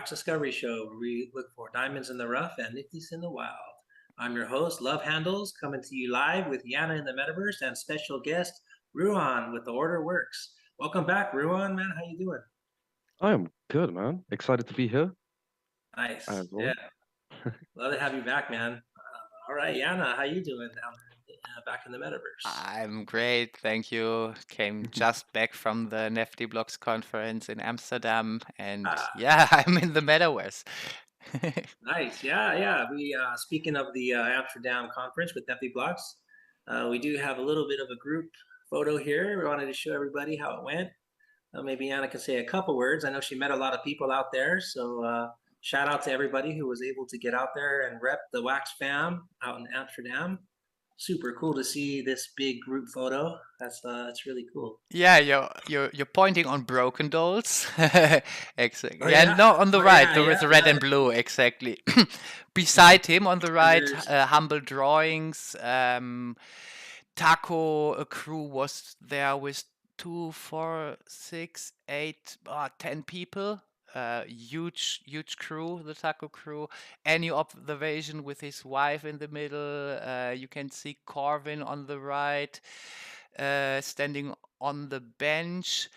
Wax Discovery Show, where we look for diamonds in the rough and nifties in the wild. I'm your host, Love Handles, coming to you live with Yana in the Metaverse and special guest Ruan with the OrderWorks. Welcome back, Ruan, man. How you doing? I am good, man. Excited to be here Nice. as Yeah, always. love to have you back, man. All right, Yana, how you doing down back in the Metaverse? I'm great, thank you. Came just back from the Nifty Blocks conference in Amsterdam, and Ah, yeah, I'm in the metaverse. nice. Yeah, yeah. We speaking of the Amsterdam conference with Neffy Blocks, we do have a little bit of a group photo here. We wanted to show everybody how it went. Maybe Anna can say a couple words. I know she met a lot of people out there, so shout out to everybody who was able to get out there and rep the Wax fam out in Amsterdam. Super cool to see this big group photo. That's really cool. Yeah, you're pointing on broken dolls. Exactly. Oh Yeah, yeah, no, on the oh right, yeah, the yeah, with the red yeah. and blue, exactly. Beside him on the right, There's humble drawings. Taco crew was there with 2, 4, 6, 8, 10 people. Huge crew, the taco crew. Any observation with his wife in the middle. You can see Corvin on the right, standing on the bench.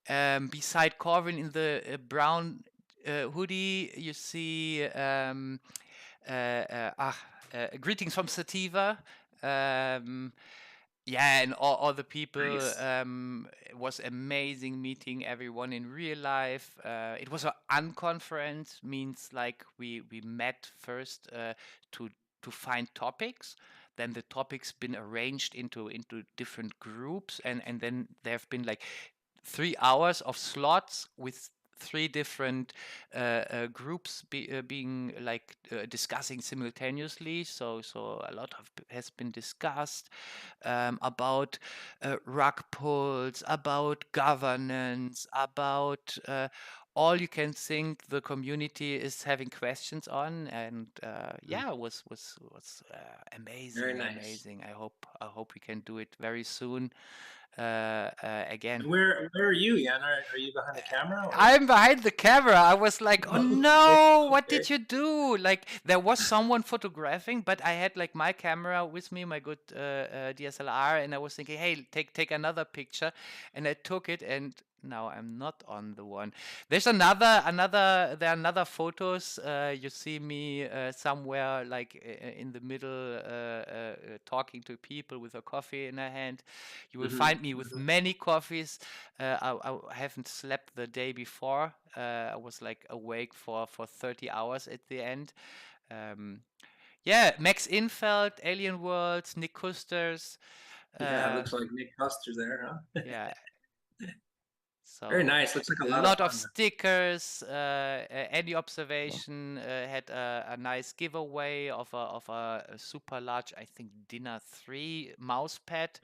Beside Corvin in the brown hoodie, you see uh, uh, ah, greetings from Sativa. Um, yeah, and all the people. nice. It was amazing meeting everyone in real life. It was an unconference, means like we met first to to find topics. Then the topics been arranged into different groups, and then there have been like 3 hours of slots with three different groups being like discussing simultaneously. So a lot of has been discussed about rug pulls, about governance, about all you can think the community is having questions on, and Mm, yeah, was very amazing, nice. amazing. I hope we can do it very soon again. And where are you, Yana? Are you behind the camera or? I'm behind the camera. I was like, oh Okay, no, what okay. did you do? Like, there was someone photographing, but I had like my camera with me, my good DSLR, and I was thinking, hey, take another picture, and I took it, and now I'm not on the one. There's there are another photos. You see me somewhere like in the middle, talking to people with a coffee in a hand. You will Hmm find me with many coffees. I haven't slept the day before. I was like awake for 30 hours at the end. Um, yeah, Max Infeld, Alien Worlds, Nick Kusters. Yeah, it Uh, looks like Nick Custer's there, huh? yeah, Very so nice. Looks like a a lot of lot of fun. stickers. Any Wow. observation had a nice giveaway of a super large, I think, Dinner 3 mouse pad.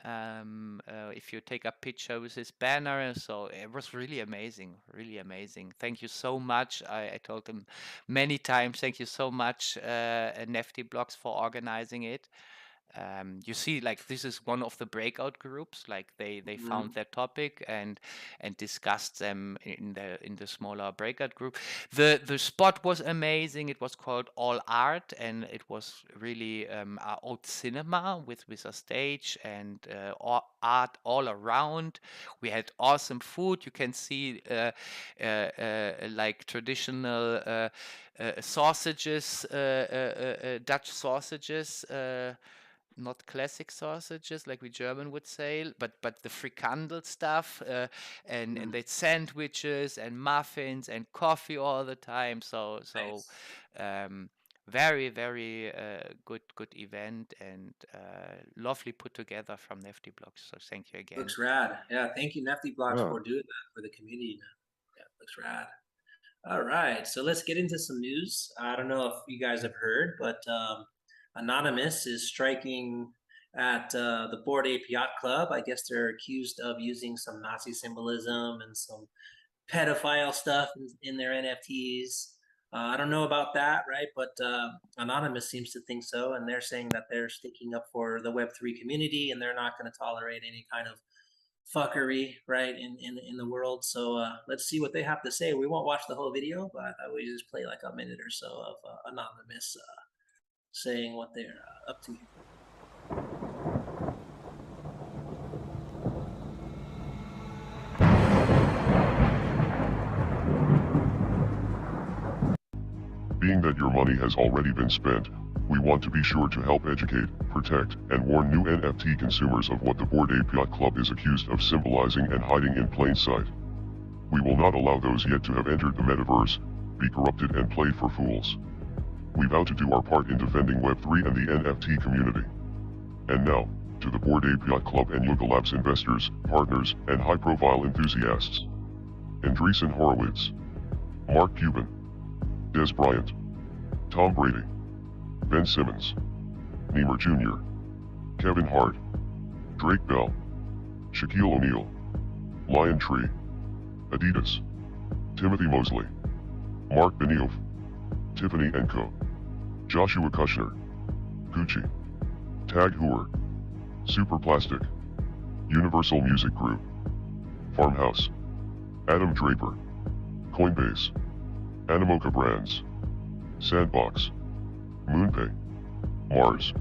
If you take a picture with his banner. So it was really amazing, really amazing. Thank you so much. I told them many times, thank you so much, Nefty Blocks, for organizing it. You see, like this is one of the breakout groups. Like they found Mhm. their topic and discussed them in the smaller breakout group. The spot was amazing. It was called All Art, and it was really a old cinema with a stage and art all around. We had awesome food. You can see like traditional sausages, Dutch sausages. Not classic sausages like we German would say, but the frikandel stuff, and Mm, they sandwiches and muffins and coffee all the time. So nice. um, very good event and lovely put together from Nifty Blocks. So thank you again. Looks rad. Yeah, thank you, Nefty Blocks, Yeah. for doing that for the community, man. Yeah, looks rad. All right, so let's get into some news. I don't know if you guys have heard, but Anonymous is striking at the Board Ape Yacht Club. I guess they're accused of using some Nazi symbolism and some pedophile stuff in their NFTs. I don't know about that, right? But Anonymous seems to think so, and they're saying that they're sticking up for the Web3 community, and they're not going to tolerate any kind of fuckery, right, in the world. So let's see what they have to say. We won't watch the whole video, but I thought we just play like a minute or so of anonymous saying what they're up to here. Being that your money has already been spent, we want to be sure to help educate, protect, and warn new NFT consumers of what the Bored Ape Yacht Club is accused of symbolizing and hiding in plain sight. We will not allow those yet to have entered the metaverse, be corrupted and played for fools. We vow to do our part in defending Web3 and the NFT community. And now, to the Bored Ape Yacht Club and Collabs investors, partners, and high-profile enthusiasts. Andreessen Horowitz, Mark Cuban, Des Bryant, Tom Brady, Ben Simmons, Neymar Jr., Kevin Hart, Drake Bell, Shaquille O'Neal, Lion Tree, Adidas, Timothy Mosley, Mark Benioff, Tiffany & Co., Joshua Kushner, Gucci, Tag Heuer, Superplastic, Universal Music Group, Farmhouse, Adam Draper, Coinbase, Animoca Brands, Sandbox, MoonPay, Mars,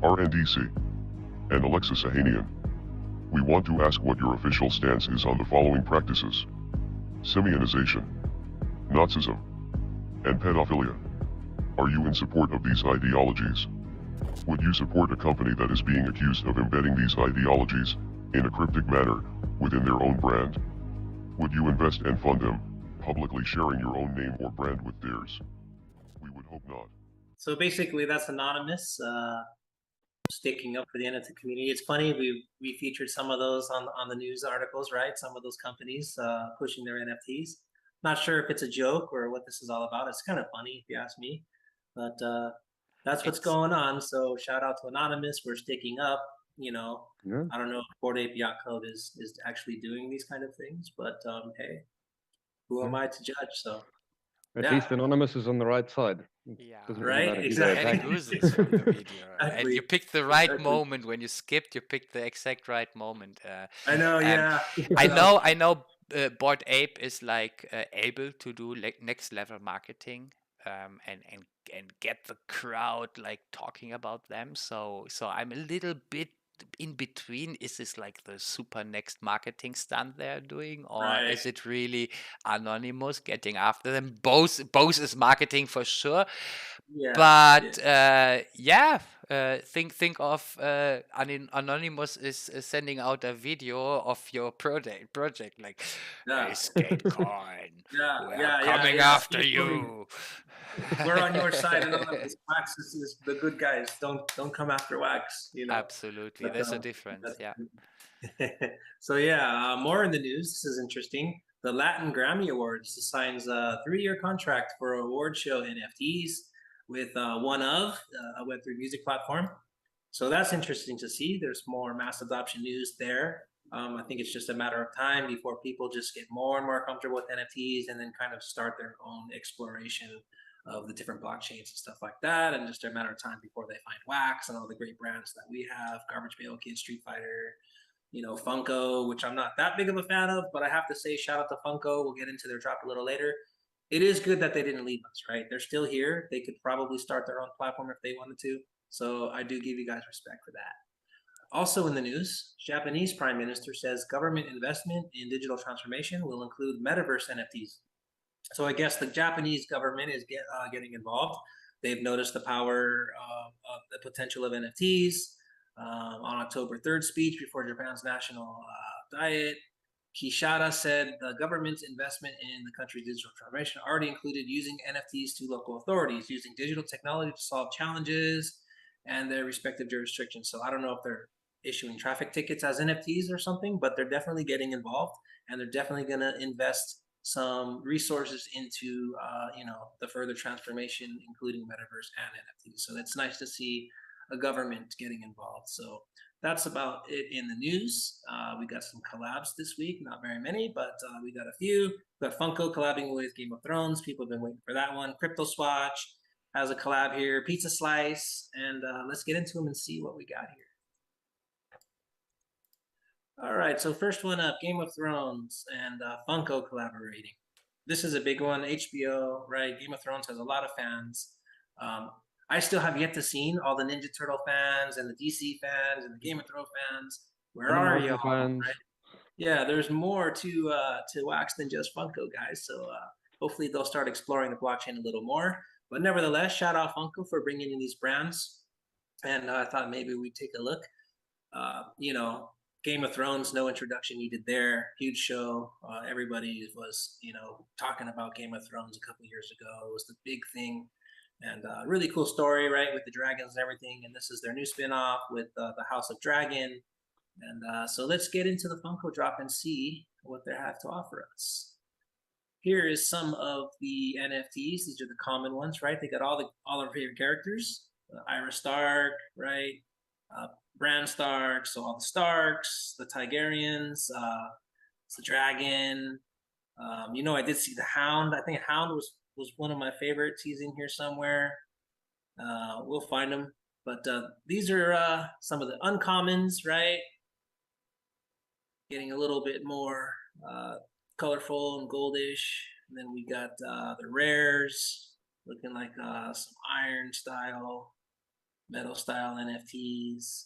RNDC, and Alexa Sahanian. We want to ask what your official stance is on the following practices: Semionization, Nazism, and pedophilia. Are you in support of these ideologies? Would you support a company that is being accused of embedding these ideologies, in a cryptic manner, within their own brand? Would you invest and fund them, publicly sharing your own name or brand with theirs? We would hope not. So basically, that's anonymous. Sticking up for the NFT community. It's funny, we featured some of those on the news articles, right? Some of those companies pushing their NFTs. Not sure if it's a joke or what this is all about. It's kind of funny if you ask me, but that's what's going on. So shout out to Anonymous. We're sticking up. You know, Yeah. I don't know if Bored Ape Yacht Club is actually doing these kind of things, but hey, who am I to judge? So At yeah. least Anonymous is on the right side. Yeah, Doesn't Right, really matter who exactly. they're getting attacking. oozes from the video, and Exactly. you picked the right Exactly. moment when you skipped. You picked the exact right moment. I know, yeah. I know. Bored Ape is like able to do like next level marketing, and get the crowd like talking about them. So I'm a little bit in between. Is this like the super next marketing stunt they're doing, or Right. is it really Anonymous getting after them? Both is marketing for sure. Yeah. But think of Anonymous is sending out a video of your project like, Yeah. hey, Skatecoin, Yeah, we are yeah, coming yeah. after Keep going. you. We're on your side, and all of this Wax is the good guys. Don't come after Wax, you know. Absolutely, But there's a difference. Yeah. so yeah, more in the news. This is interesting. The Latin Grammy Awards signs a 3-year contract for award show NFTs with one of a Web3 music platform. So that's interesting to see. There's more mass adoption news there. I think it's just a matter of time before people just get more and more comfortable with NFTs and then kind of start their own exploration of the different blockchains and stuff like that. And just a matter of time before they find Wax and all the great brands that we have: Garbage Pail Kids, Street Fighter, Funko, which I'm not that big of a fan of, but I have to say, shout out to Funko. We'll get into their drop a little later. It is good that they didn't leave us, right? They're still here. They could probably start their own platform if they wanted to. So I do give you guys respect for that. Also in the news, Japanese Prime Minister says government investment in digital transformation will include metaverse NFTs. So I guess the Japanese government is getting involved. They've noticed the power of the potential of NFTs. On October 3rd speech before Japan's national diet, Kishida said the government's investment in the country's digital transformation already included using NFTs to local authorities, using digital technology to solve challenges and their respective jurisdictions. So I don't know if they're issuing traffic tickets as NFTs or something, but they're definitely getting involved, and they're definitely going to invest some resources into the further transformation, including metaverse and NFTs. So it's nice to see a government getting involved. So that's about it in the news. We got some collabs this week, not very many, but we got a few. We got Funko collabing with Game of Thrones. People have been waiting for that one. Crypto Swatch has a collab here. Pizza Slice, and let's get into them and see what we got here. All right, so first one up, Game of Thrones and Funko collaborating. This is a big one. HBO, right? Game of Thrones has a lot of fans. Um, I still have yet to see all the Ninja Turtle fans and the DC fans and the Game of Thrones fans. Where And the are Marvel y'all? fans. Right? Yeah, there's more to wax than just Funko, guys. So hopefully they'll start exploring the blockchain a little more. But nevertheless, shout out Funko for bringing in these brands. And I thought maybe we'd take a look. You know, Game of Thrones, no introduction needed there. Huge show. Everybody was, talking about Game of Thrones a couple years ago. It was the big thing, and really cool story, right, with the dragons and everything. And this is their new spinoff with the House of Dragon. And so let's get into the Funko drop and see what they have to offer us. Here is some of the NFTs. These are the common ones, right? They got all our favorite characters. Ira Stark, right? Bran Stark, so all the Starks, the Targaryens, it's the dragon. I did see the Hound. I think Hound was one of my favorites. He's in here somewhere. We'll find him. But these are some of the uncommons, right? Getting a little bit more colorful and goldish. And then we got the rares, looking like some iron style, metal style NFTs.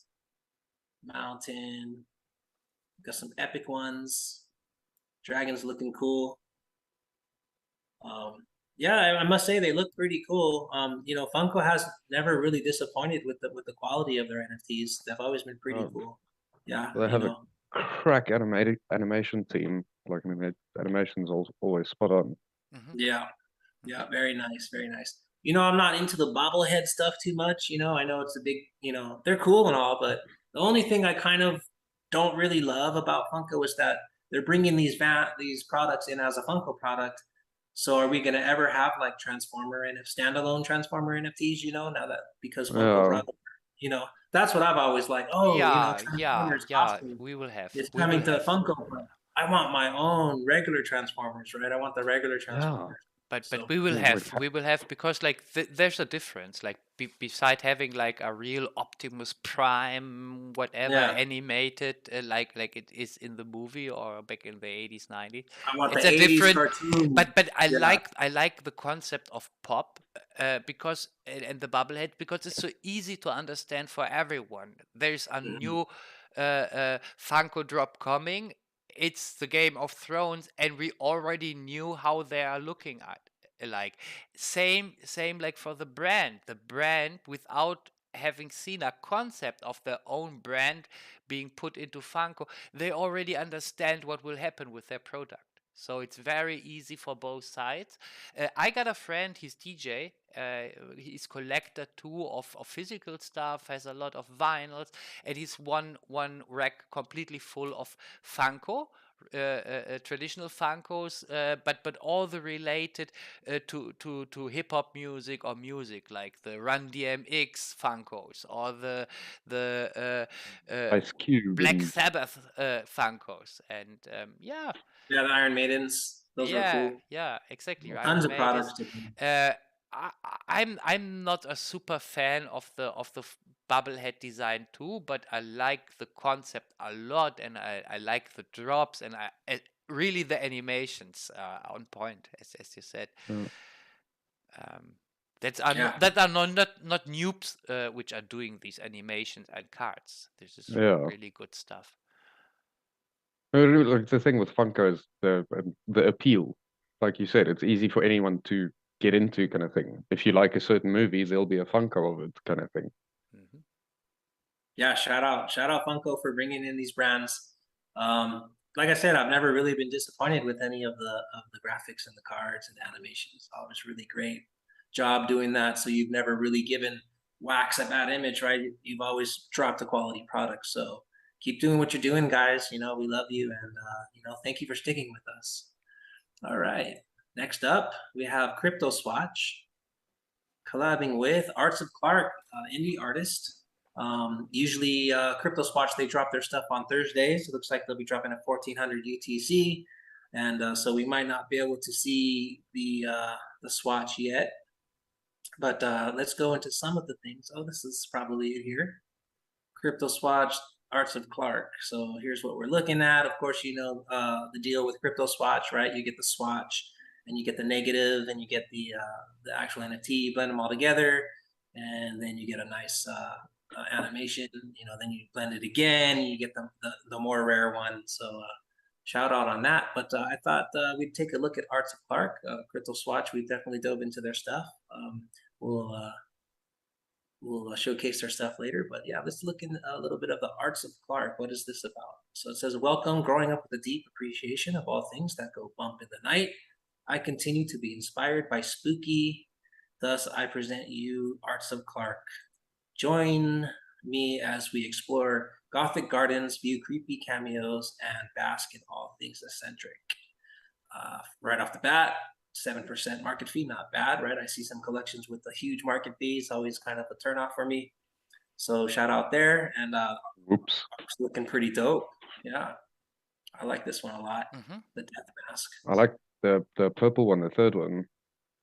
Mountain. Got some epic ones. Dragons looking cool. Yeah, I must say they look pretty cool. Funko has never really disappointed with the quality of their NFTs. They've always been pretty cool. Yeah, They have a crack animation team. Like, I mean, animation's always spot on. Yeah, very nice, very nice. I'm not into the bobblehead stuff too much. I know it's a big, they're cool and all, but the only thing I kind of don't really love about Funko is that they're bringing these products in as a Funko product. So are we going to ever have like standalone Transformer NFTs? Now that because Funko product, that's what I've always liked. Oh, Transformers costume we will have. It's coming to Funko. But I want my own regular Transformers, right? I want the regular Transformers. But we will have because like there's a difference. Like beside having like a real Optimus Prime, whatever animated, like it is in the movie or back in the 80s, 90s. I want it's the 80s cartoon. But I like the concept of Pop because and the bobblehead because it's so easy to understand for everyone. There's a new Funko drop coming. It's the Game of Thrones, and we already knew how they are looking at. Like same like for the brand without having seen a concept of their own brand being put into Funko, they already understand what will happen with their product. So it's very easy for both sides. I got a friend, he's DJ, he's collector too of physical stuff, has a lot of vinyls, and he's one rack completely full of Funko, traditional Funkos, but all the related to hip hop music or music, like the Run DMX Funkos or the Ice Cube Black Sabbath Funkos, and the Iron Maidens. Those are cool. Yeah, exactly. Tons of products. I'm not a super fan of the bobblehead design too, but I like the concept a lot, and I like the drops, and I really the animations are on point, as you said. That are not noobs which are doing these animations and cards. This is really good stuff. Like the thing with Funko is the appeal. Like you said, it's easy for anyone to get into, kind of thing. If you like a certain movie, there'll be a Funko of it, kind of thing. Yeah, shout out Funko for bringing in these brands. Like I said, I've never really been disappointed with any of the graphics and the cards and the animations. Always really great job doing that. So you've never really given wax a bad image, right? You've always dropped a quality product. So keep doing what you're doing, guys. We love you, and thank you for sticking with us. All right. Next up, we have Crypto Swatch collabing with Arts of Clark, indie artist. Usually, Crypto Swatch, they drop their stuff on Thursdays. It looks like they'll be dropping at 1400 UTC, and so we might not be able to see the swatch yet. But let's go into some of the things. Oh, this is probably it here. Crypto Swatch, Arts of Clark. So here's what we're looking at. Of course, you know the deal with Crypto Swatch, right? You get the swatch, and you get the negative, and you get the actual NFT. Blend them all together, and then you get a nice animation. You know, then you blend it again, you get the more rare one. So shout out on that. But I thought we'd take a look at Arts of Clark. Crypto Swatch. We've definitely dove into their stuff. We'll showcase their stuff later, but yeah, let's look in a little bit of the Arts of Clark. What is this about? So it says, welcome, growing up with a deep appreciation of all things that go bump in the night. I continue to be inspired by spooky. Thus, I present you Arts of Clark. Join me as we explore Gothic gardens, view creepy cameos, and bask in all things eccentric. Right off the bat, 7% market fee, not bad, right? I see some collections with a huge market fee. It's always kind of a turnoff for me. So shout out there, and Oops. it's looking pretty dope. Yeah, I like this one a lot. Mm-hmm. The Death Mask. I like the purple one, the third one.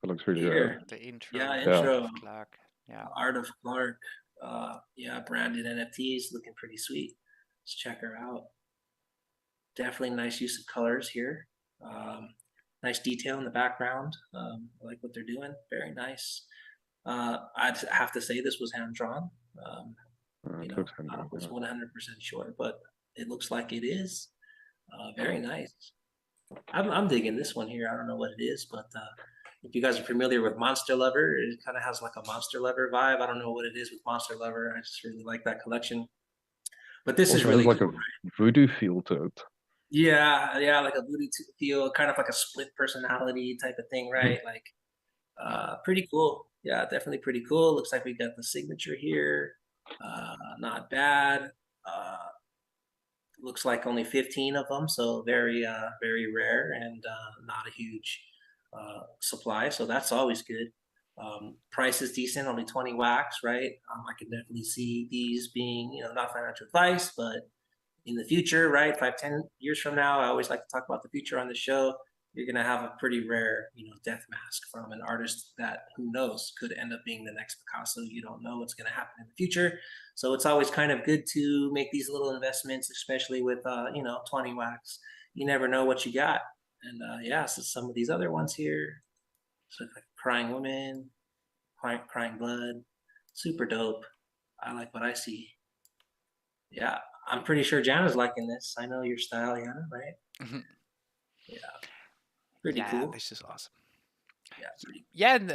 That looks really Here, The intro. yeah, of intro. Clark. Yeah. Art of Clark. Yeah, branded NFTs, looking pretty sweet. Let's check her out. Definitely nice use of colors here. Nice detail in the background. I like what they're doing. Very nice. I'd have to say this was hand drawn. It You know, looks I'm hand-drawn, not yeah. 100% sure, but it looks like it is. Very nice. I'm digging this one here. I don't know what it is, but if you guys are familiar with Monster Lover, it kind of has like a Monster Lover vibe. I don't know what it is with Monster Lover. I just really like that collection. But this is Also, really has like cool. a voodoo feel to it. Yeah, yeah, like a voodoo feel, kind of like a split personality type of thing, right? Like, pretty cool. Yeah, definitely pretty cool. Looks like we got the signature here. Not bad. Looks like only 15 of them, so very, very rare and not a huge supply. So that's always good. Price is decent, only 20 wax, right? I can definitely see these being, you know, not financial advice, but in the future, right? 5, 10 years from now, I always like to talk about the future on the show. You're gonna have a pretty rare, you know, death mask from an artist that, who knows, could end up being the next Picasso. You don't know what's gonna happen in the future, so it's always kind of good to make these little investments, especially with you know, 20 wax. You never know what you got, and yeah, so some of these other ones here, so like Crying Woman, Crying Blood, super dope. I like what I see. Yeah, I'm pretty sure Jana's liking this. I know your style, Jana, right? Mhm. Yeah, pretty Yeah, cool. this is awesome. Yeah, pretty cool. Yeah, and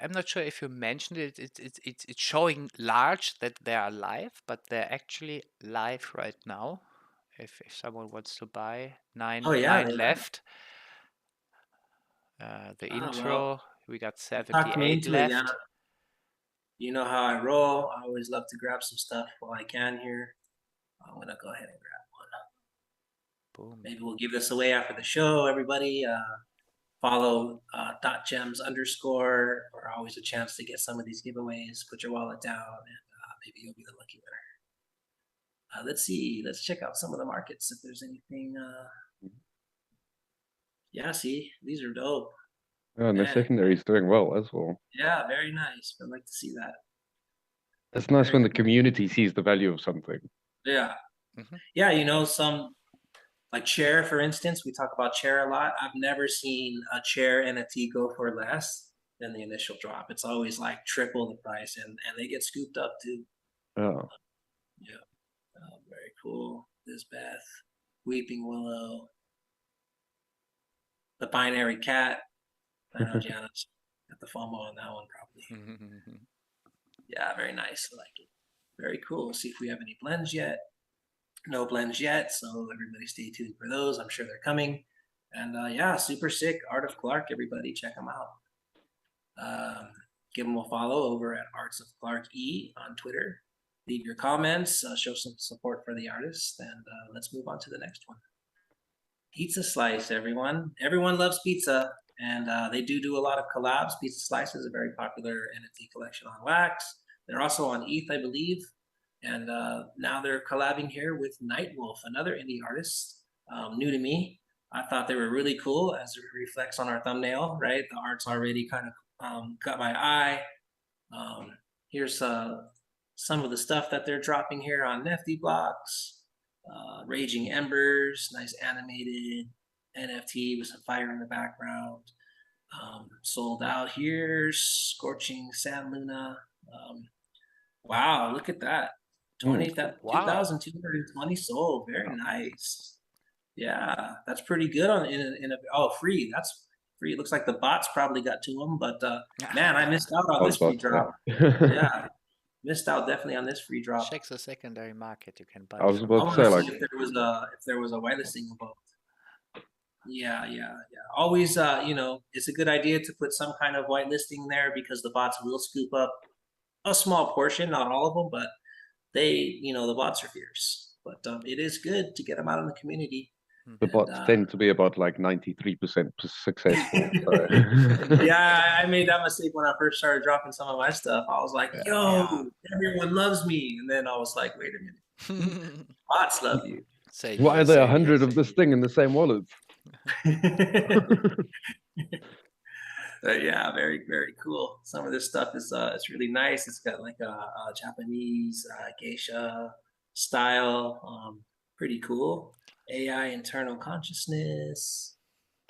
I'm not sure if you mentioned it. It's showing large that they are live, but they're actually live right now. If someone wants to buy, Oh yeah, nine left. The well, intro, we got you talked me 78 into it, Jana. left. You know how I roll. I always love to grab some stuff while I can here. I'm gonna go ahead and grab one. Boom. Maybe we'll give this away after the show, everybody. Follow .gems_ for always a chance to get some of these giveaways. Put your wallet down, and maybe you'll be the lucky winner. Let's see. Let's check out some of the markets if there's anything. Yeah, see, these are dope. And the Man. secondary is doing well as well. Yeah, very nice. I'd like to see that. It's nice Very when the cool. community sees the value of something. Yeah. Mhm. Yeah, you know, some like Chair, for instance, we talk about Chair a lot. I've never seen a Chair NFT go for less than the initial drop. It's always like triple the price, and they get scooped up too. Yeah. Yeah. Very cool. Lisbeth, Weeping Willow, the Binary Cat. I know Jana's got the FOMO on that one probably. Yeah, very nice. I like it. Very cool. Let's see if we have any blends yet. No blends yet, so everybody stay tuned for those. I'm sure they're coming. And yeah, super sick. Art of Clark, everybody, check them out. Give them a follow over at Arts of Clark E on Twitter. Leave your comments, show some support for the artist, and let's move on to the next one. Pizza Slice, everyone. Everyone loves pizza, and they do a lot of collabs. Pizza Slice is a very popular NFT collection on Wax. They're also on ETH, I believe. And now they're collabing here with Nightwolf, another indie artist, new to me. I thought they were really cool, as it reflects on our thumbnail, right? The art's already kind of got my eye. Here's some of the stuff that they're dropping here on Nifty Blocks. Raging Embers, nice animated NFT with some fire in the background. Sold out here. Scorching Sand Luna. Wow, look at that. 2,220 sold. Very nice. Yeah, that's pretty good on in a free. That's free. It looks like the bots probably got to them, but man, I missed out on this free drop. Yeah, missed out definitely on this free drop. Check the secondary market. You can buy. I was from about I to want say, to like, see if there was a whitelisting involved. Yeah. Always, it's a good idea to put some kind of whitelisting there because the bots will scoop up a small portion, not all of them, but the bots are fierce. But it is good to get them out in the community. the And, bots tend to be about like 93% successful. So. yeah, I made that mistake when I first started dropping some of my stuff. I was like, yo, everyone loves me. And then I was like, wait a minute. Bots love you. Why are there 100 of this thing in the same wallet? Yeah, very, very cool. Some of this stuff is it's really nice. It's got like a Japanese geisha style. Pretty cool. AI internal consciousness.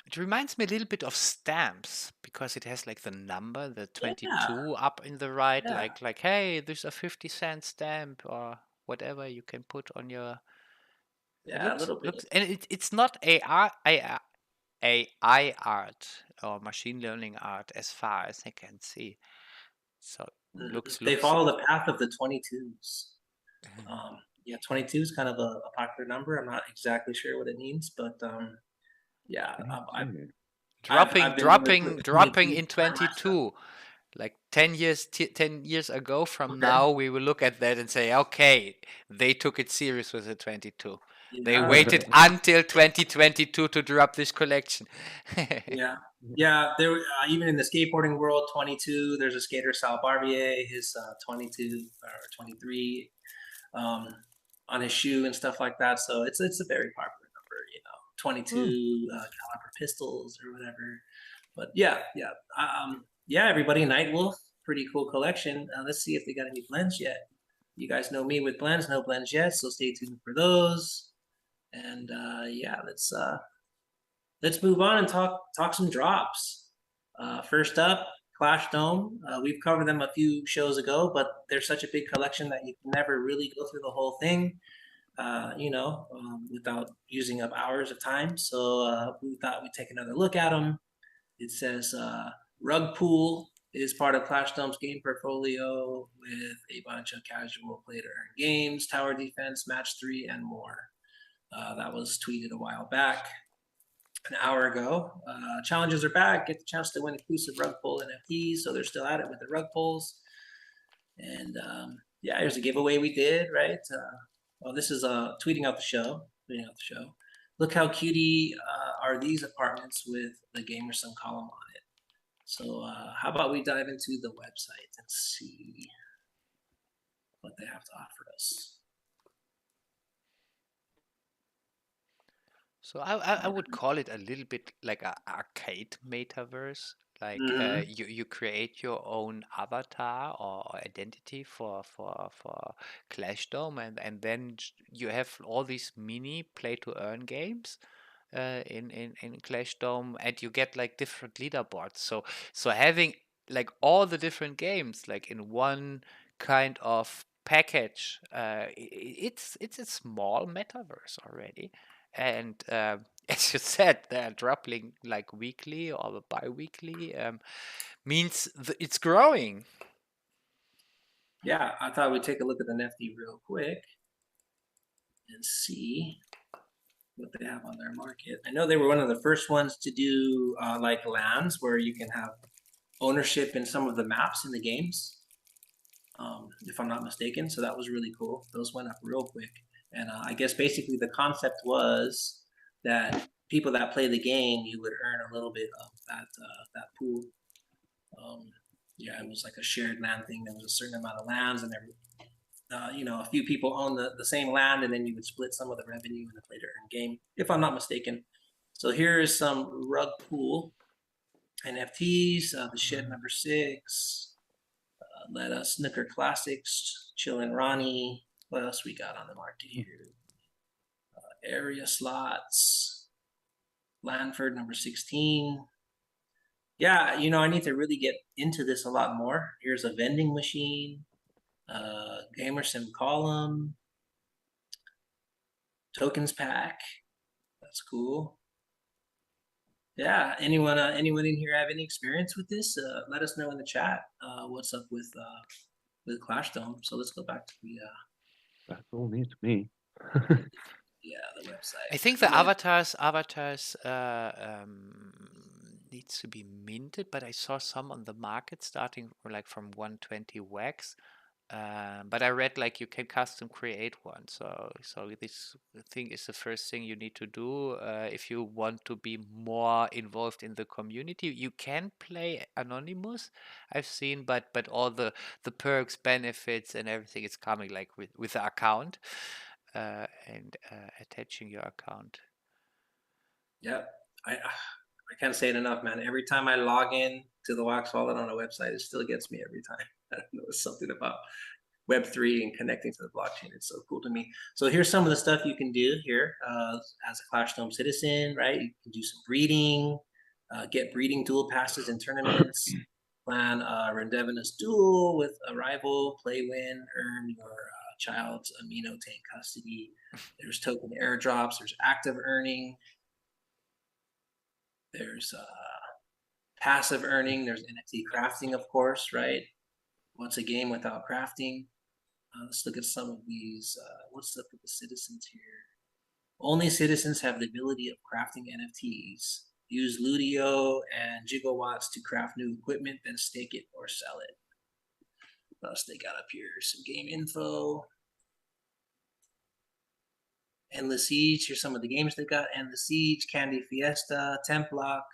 It reminds me a little bit of stamps because it has like the number, the 22 up in the right, like hey, there's a 50-cent stamp or whatever you can put on your. Yeah, a little bit. And it's not AI art or machine learning art as far as I can see. So they follow the path of the 22s. Yeah, 22 is kind of a popular number. I'm not exactly sure what it means, but yeah, dropping in 22. Like 10 years ago from now, we will look at that and say, okay, they took it serious with the 22. Yeah. They waited until 2022 to drop this collection. Yeah. There even in the skateboarding world, 22. There's a skater, Sal Barbier, his 22 or 23 on his shoe and stuff like that. So it's a very popular number, 22 caliber pistols or whatever. But yeah. Everybody, Nightwolf, pretty cool collection. Let's see if they got any blends yet. You guys know me with blends, no blends yet, so stay tuned for those. And let's move on and talk some drops. First up, Clash Dome. We've covered them a few shows ago, but they're such a big collection that you can never really go through the whole thing, without using up hours of time. So we thought we'd take another look at them. It says Rug Pool is part of Clash Dome's game portfolio with a bunch of casual play-to-earn games, tower defense, match 3, and more. That was tweeted a while back, an hour ago. Challenges are back. Get the chance to win exclusive Rug Pull NFTs, so they're still at it with the Rug Pulls. And here's a giveaway we did, right? This is tweeting out the show. Look how cutie are these apartments with the Gamerson column on it. So how about we dive into the website and see what they have to offer us. So I would call it a little bit like an arcade metaverse. Like you create your own avatar or identity for Clash Dome, and then you have all these mini play to earn games in Clash Dome, and you get like different leaderboards. So having like all the different games like in one kind of package, it's a small metaverse already. And as you said, they're dropping like weekly or bi-weekly, means it's growing. Yeah, I thought we'd take a look at the Nifty real quick and see what they have on their market. I know they were one of the first ones to do like lands where you can have ownership in some of the maps in the games, if I'm not mistaken. So that was really cool. Those went up real quick. And I guess basically the concept was that people that play the game, you would earn a little bit of that pool. It was like a shared land thing. There was a certain amount of lands, and a few people own the same land, and then you would split some of the revenue in the play to earn game, if I'm not mistaken. So here is some Rug Pool NFTs. The shed number 6. Let us Snooker Classics, Chillin' Ronnie. What else we got on the market here? Area Slots, Lanford number 16. Yeah, you know, I need to really get into this a lot more. Here's a vending machine, Gamer Sim column, tokens pack. That's cool. Yeah, anyone in here have any experience with this? Let us know in the chat. What's up with Clash Dome? So let's go back to the That's all new to me. the website. I think the avatars needs to be minted, but I saw some on the market starting like from 120 wax. But I read like you can custom create one, so this thing is the first thing you need to do if you want to be more involved in the community. You can play anonymous, I've seen, but all the perks, benefits, and everything is coming like with the account and attaching your account. Yeah, I can't say it enough, man. Every time I log in to the Wax Wallet on a website, it still gets me every time. I don't know, it's something about Web3 and connecting to the blockchain. It's so cool to me. So here's some of the stuff you can do here as a Clash Dome citizen, right? You can do some breeding, get breeding duel passes in tournaments, plan a Rendevinus duel with a rival, play win, earn your child's amino tank custody. There's token airdrops, there's active earning, there's passive earning, there's NFT crafting, of course, right? What's a game without crafting? Let's look at some of these. What's up with the citizens here? Only citizens have the ability of crafting NFTs. Use Ludio and Gigawatts to craft new equipment, then stake it or sell it. What else they got up here? Some game info. Endless Siege. Here's some of the games they got. Endless Siege, Candy Fiesta, Templock,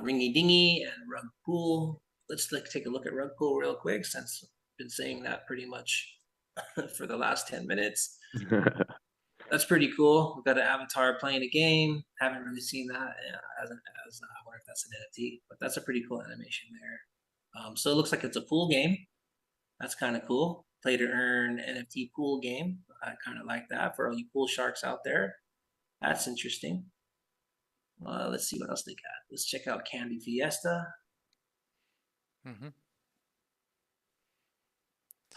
Ringy Dingy, and Rug Pool. Let's take a look at Rug Pool real quick, since I've been saying that pretty much for the last 10 minutes. That's pretty cool. We've got an avatar playing a game. Haven't really seen that as I wonder if that's an NFT, but that's a pretty cool animation there. So it looks like it's a pool game. That's kind of cool. Play to earn NFT pool game. I kind of like that for all you pool sharks out there. That's interesting. Let's see what else they got. Let's check out Candy Fiesta. Mm-hmm.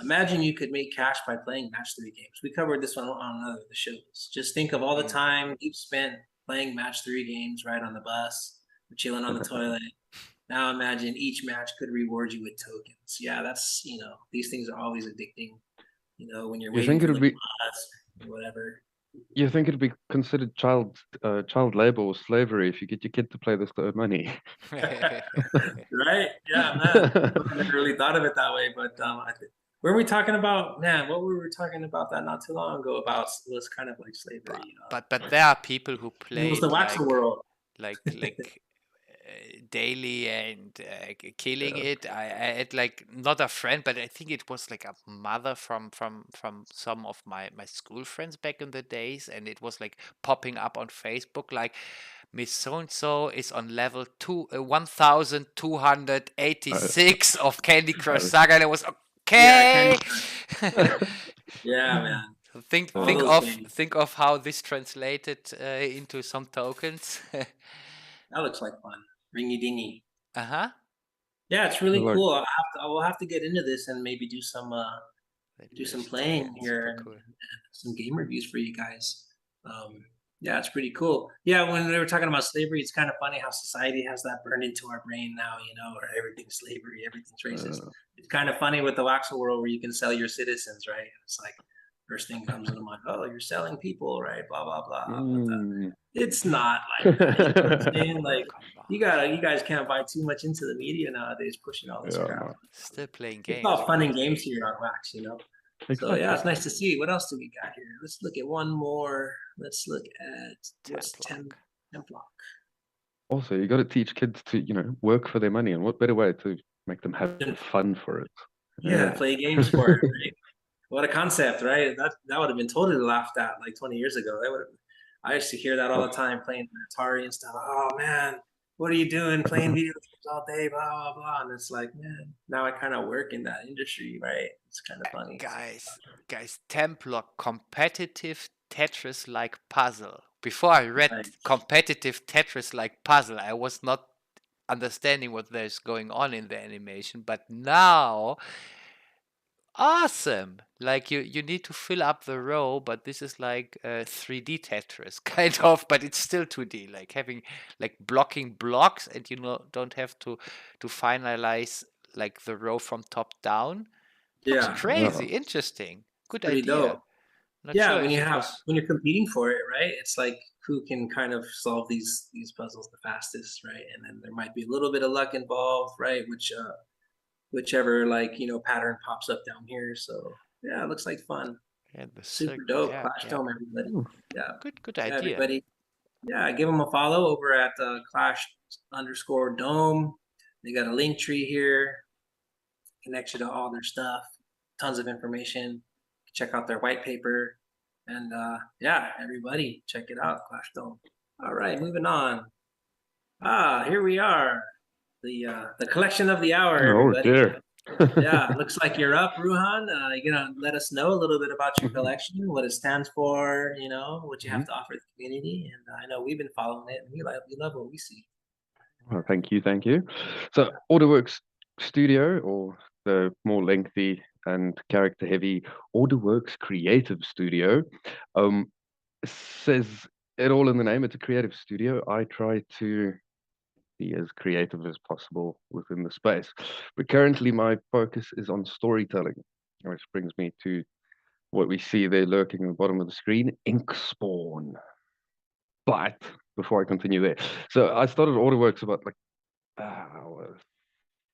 Imagine you could make cash by playing match 3 games. We covered this one on another of the shows. Just think of all the time you've spent playing match 3 games, right, on the bus or chilling on the toilet. Now imagine each match could reward you with tokens. Yeah, that's, you know, these things are always addicting. You know, when you're waiting for the bus or whatever. You think it'd be considered child labor or slavery if you get your kid to play this to earn money? Right? Yeah, man. I never really thought of it that way, but were we talking about, man, what were we talking about that not too long ago about was kind of like slavery, you know? But there are people who play it was the Wax World. like daily and killing it. I had like not a friend, but I think it was like a mother from some of my school friends back in the days, and it was like popping up on Facebook like Miss So and So is on level 1286 of Candy Crush Saga, and it was okay. Yeah, man. So think of how this translated into some tokens. That looks like fun. Ringy dingy. Uh-huh. Yeah, it's really cool. I will have to get into this and maybe do some playing here and some game reviews for you guys. Yeah, it's pretty cool. Yeah, when we were talking about slavery, it's kind of funny how society has that burned into our brain now, you know, or everything's slavery, everything's racist. It's kind of funny with the Waxel world where you can sell your citizens, right? It's like first thing comes into mind, oh, you're selling people, right? Blah blah blah. But, it's not like that. You know what I'm saying? Like you guys can't buy too much into the media nowadays, pushing all this crap. Still playing games. It's all fun and games here on Wax, you know. So yeah, it's nice to see. What else do we got here? Let's look at one more. Let's look at what's Templock. Also, you got to teach kids to, you know, work for their money, and what better way to make them have fun for it? Yeah, play games for it. Right? What a concept, right? That would have been totally laughed at like 20 years ago. I used to hear that all the time playing Atari and stuff. Oh man, what are you doing? Playing video games all day, blah, blah, blah. And it's like, man, now I kind of work in that industry, right? It's kind of funny. Guys, Templar competitive Tetris-like puzzle. Before I read Nice. competitive Tetris-like puzzle, I was not understanding what there's going on in the animation, but now awesome. Like you need to fill up the row, but this is like 3D Tetris kind of, but it's still 2D, like having like blocking blocks, and don't have to finalize like the row from top down. Looks Yeah, crazy, interesting. Good pretty idea. dope. Not Yeah, sure when if you it have was. when you're competing for it, right? It's like who can kind of solve these puzzles the fastest, right? And then there might be a little bit of luck involved, right? Whichever pattern pops up down here. So yeah, it looks like fun. Yeah, the Super circle. dope. Yeah, Clash yeah. Dome, everybody. Yeah, Good yeah, idea. everybody. Yeah, give them a follow over at Clash_Dome. They got a link tree here, connects you to all their stuff, tons of information. Check out their white paper, and yeah, everybody, check it out, Clash Dome. All right, moving on. Here we are, the collection of the hour, Oh everybody. dear. Yeah, looks like you're up, Ruhan. You're gonna let us know a little bit about your collection, what it stands for, what you have to offer the community. And I know we've been following it, and we love what we see. Well, thank you. So OrderWorks Studio, or the more lengthy and character-heavy OrderWorks Creative Studio, says it all in the name. It's a creative studio. I try to be as creative as possible within the space. But currently my focus is on storytelling, which brings me to what we see there lurking at the bottom of the screen, ink spawn. But before I continue there, so I started OrderWorks about like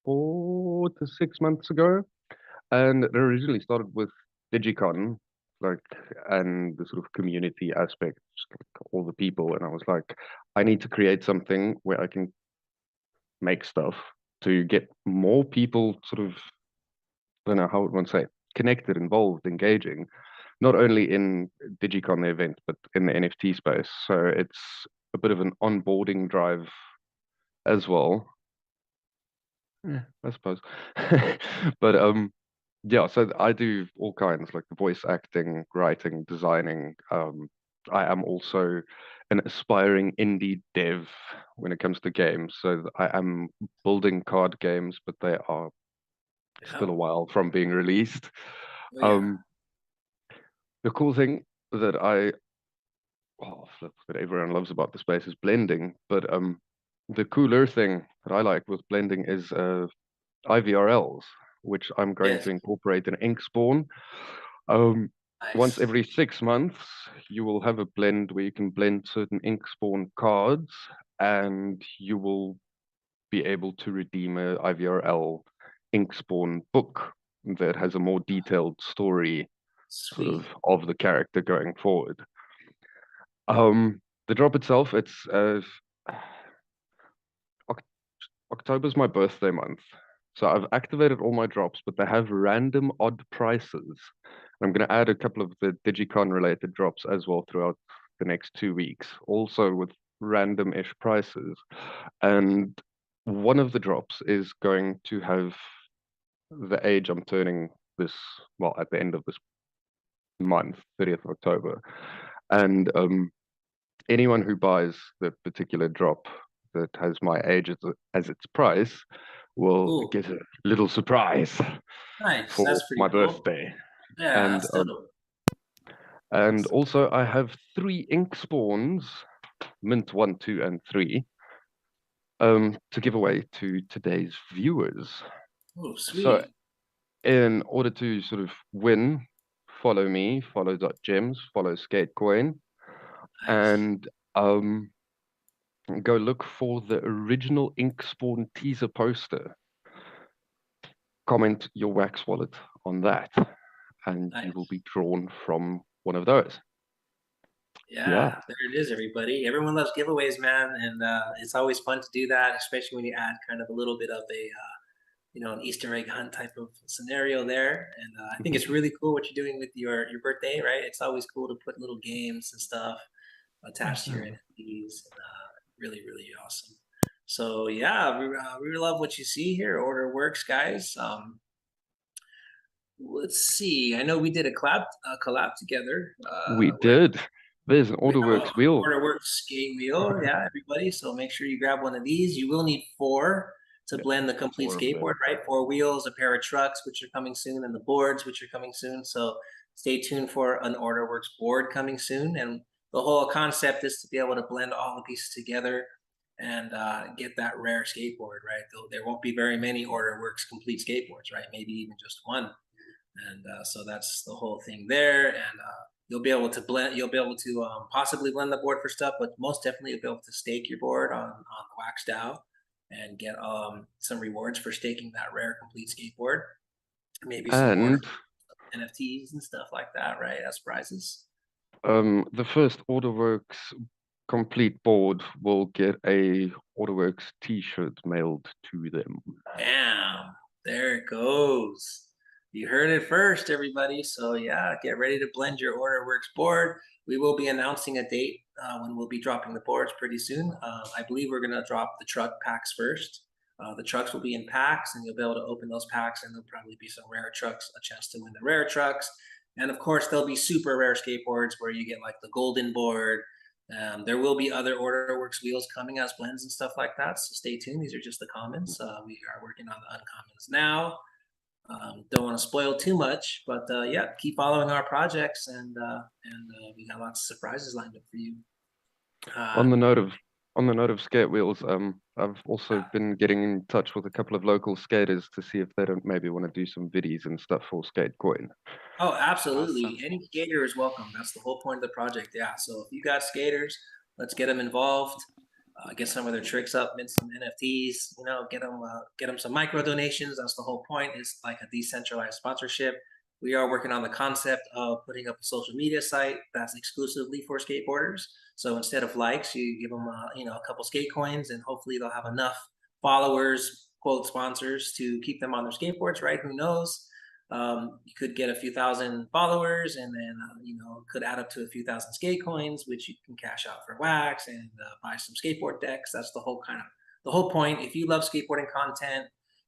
4 to 6 months ago, and it originally started with Digicon, and the sort of community aspect, just like all the people, and I was like, I need to create something where I can make stuff to get more people sort of, I don't know how would one say, connected, involved, engaging, not only in Digicon the event, but in the NFT space. So it's a bit of an onboarding drive as well. Yeah, I suppose. But yeah, so I do all kinds, like voice acting, writing, designing. I am also an aspiring indie dev when it comes to games. So I am building card games, but they are still a while from being released. Oh, yeah. The cool thing that that everyone loves about the space is blending, but the cooler thing that I like with blending is IVRLs, which I'm going Yes. to incorporate in Inkspawn. Once Nice. every 6 months, you will have a blend where you can blend certain Inkspawn cards, and you will be able to redeem a IVRL Inkspawn book that has a more detailed story sort Sweet. of the character going forward. The drop itself, it's October's my birthday month. So I've activated all my drops, but they have random odd prices. I'm going to add a couple of the Digicon related drops as well throughout the next 2 weeks, also with random-ish prices. And one of the drops is going to have the age I'm turning at the end of this month, 30th of October. And anyone who buys the particular drop that has my age as its price will get a little surprise Nice. for That's pretty my cool. birthday. Yeah, And that's dope. and also I have 3 ink spawns, mint 1, 2, and 3, to give away to today's viewers. Oh, So sweet. in order to sort of win, follow me, follow.gems, follow Skatecoin, Nice. and go look for the original Inkspawn teaser poster. Comment your wax wallet on that, and you will be drawn from one of those. Yeah, there it is, everybody. Everyone loves giveaways, man, and it's always fun to do that, especially when you add kind of a little bit of an Easter egg hunt type of scenario there. And I think it's really cool what you're doing with your birthday, right? It's always cool to put little games and stuff attached to your NFTs. Really, really awesome. So yeah, we love what you see here. OrderWorks, guys. Let's see. I know we did a collab together. We Where did. There's an we have OrderWorks a wheel. OrderWorks skate wheel. Yeah, everybody. So make sure you grab one of these. You will need 4 to Yeah, blend the complete 4 of them. skateboard, right? 4 wheels, a pair of trucks, which are coming soon, and the boards, which are coming soon. So stay tuned for an OrderWorks board coming soon. And the whole concept is to be able to blend all the pieces together and get that rare skateboard, right? Though there won't be very many OrderWorks complete skateboards, right? Maybe even just one. And so that's the whole thing there. And you'll be able to blend. You'll be able to possibly blend the board for stuff, but most definitely you'll be able to stake your board on the wax dowel and get some rewards for staking that rare complete skateboard. Maybe some order And NFTs and stuff like that, right? As prizes. the first OrderWorks complete board will get a OrderWorks t-shirt mailed to them. Bam! There it goes. You heard it first, everybody. So yeah, get ready to blend your OrderWorks board. We will be announcing a date when we'll be dropping the boards pretty soon. I believe we're gonna drop the truck packs first. The trucks will be in packs, and you'll be able to open those packs, and there'll probably be some rare trucks, a chance to win the rare trucks. And of course, there'll be super rare skateboards where you get like the golden board. There will be other OrderWorks wheels coming as blends and stuff like that. So stay tuned. These are just the commons. We are working on the uncommons now. Don't want to spoil too much, but yeah, keep following our projects, and we got lots of surprises lined up for you. On the note of skate wheels, I've also been getting in touch with a couple of local skaters to see if they don't maybe want to do some viddies and stuff for Skatecoin. Oh, absolutely. Awesome. Any skater is welcome. That's the whole point of the project. Yeah. So if you got skaters, let's get them involved. Get some of their tricks up, mint some NFTs. You know, get them some micro donations. That's the whole point. It's like a decentralized sponsorship. We are working on the concept of putting up a social media site that's exclusively for skateboarders. So instead of likes, you give them a couple skate coins, and hopefully they'll have enough followers, quote sponsors, to keep them on their skateboards. Right? Who knows? You could get a few thousand followers, and then could add up to a few thousand skate coins, which you can cash out for wax and buy some skateboard decks. That's the whole point. If you love skateboarding content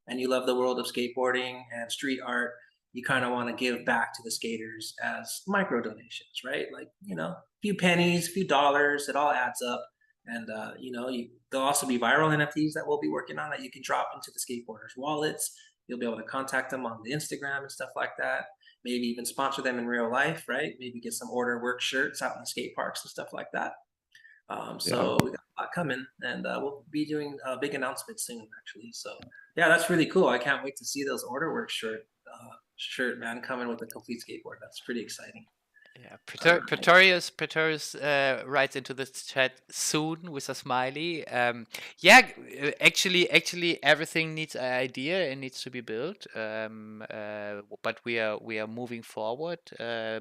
and you love the world of skateboarding and street art, you kind of want to give back to the skaters as micro donations, right? Like a few pennies, a few dollars, it all adds up. And there'll also be viral NFTs that we'll be working on that you can drop into the skateboarders' wallets. You'll be able to contact them on the Instagram and stuff like that. Maybe even sponsor them in real life, right? Maybe get some OrderWorks shirts out in the skate parks and stuff like that. So we got a lot coming, and we'll be doing a big announcement soon, actually. So yeah, that's really cool. I can't wait to see those OrderWorks shirt, man, coming with a complete skateboard. That's pretty exciting. Yeah, Pretorius writes into the chat soon with a smiley. Actually, everything needs an idea and needs to be built. But we are moving forward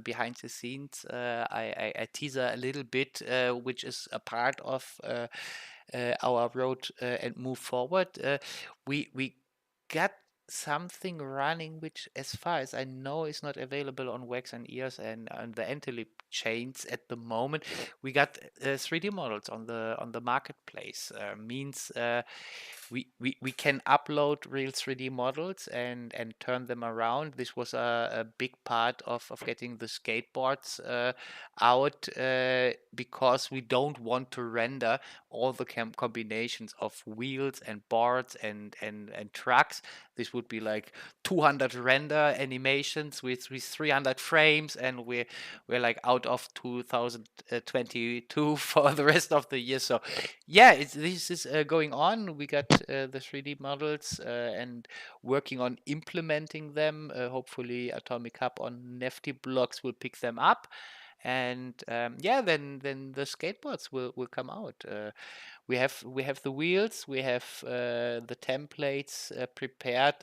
behind the scenes. I teaser a little bit, which is a part of our road and move forward. We got something running which, as far as I know, is not available on Wax and Ears and on the Antelip chains at the moment. We got 3D models on the marketplace. Means we can upload real 3D models and turn them around. This was a big part of getting the skateboards out because we don't want to render all the combinations of wheels and boards and trucks. This would be like 200 render animations with 300 frames, and we're like out of 2022 for the rest of the year. So yeah, this is going on. We got the 3D models and working on implementing them. Hopefully Atomic Hub on Nifty blocks will pick them up, and then the skateboards will come out. We have the wheels, we have the templates prepared.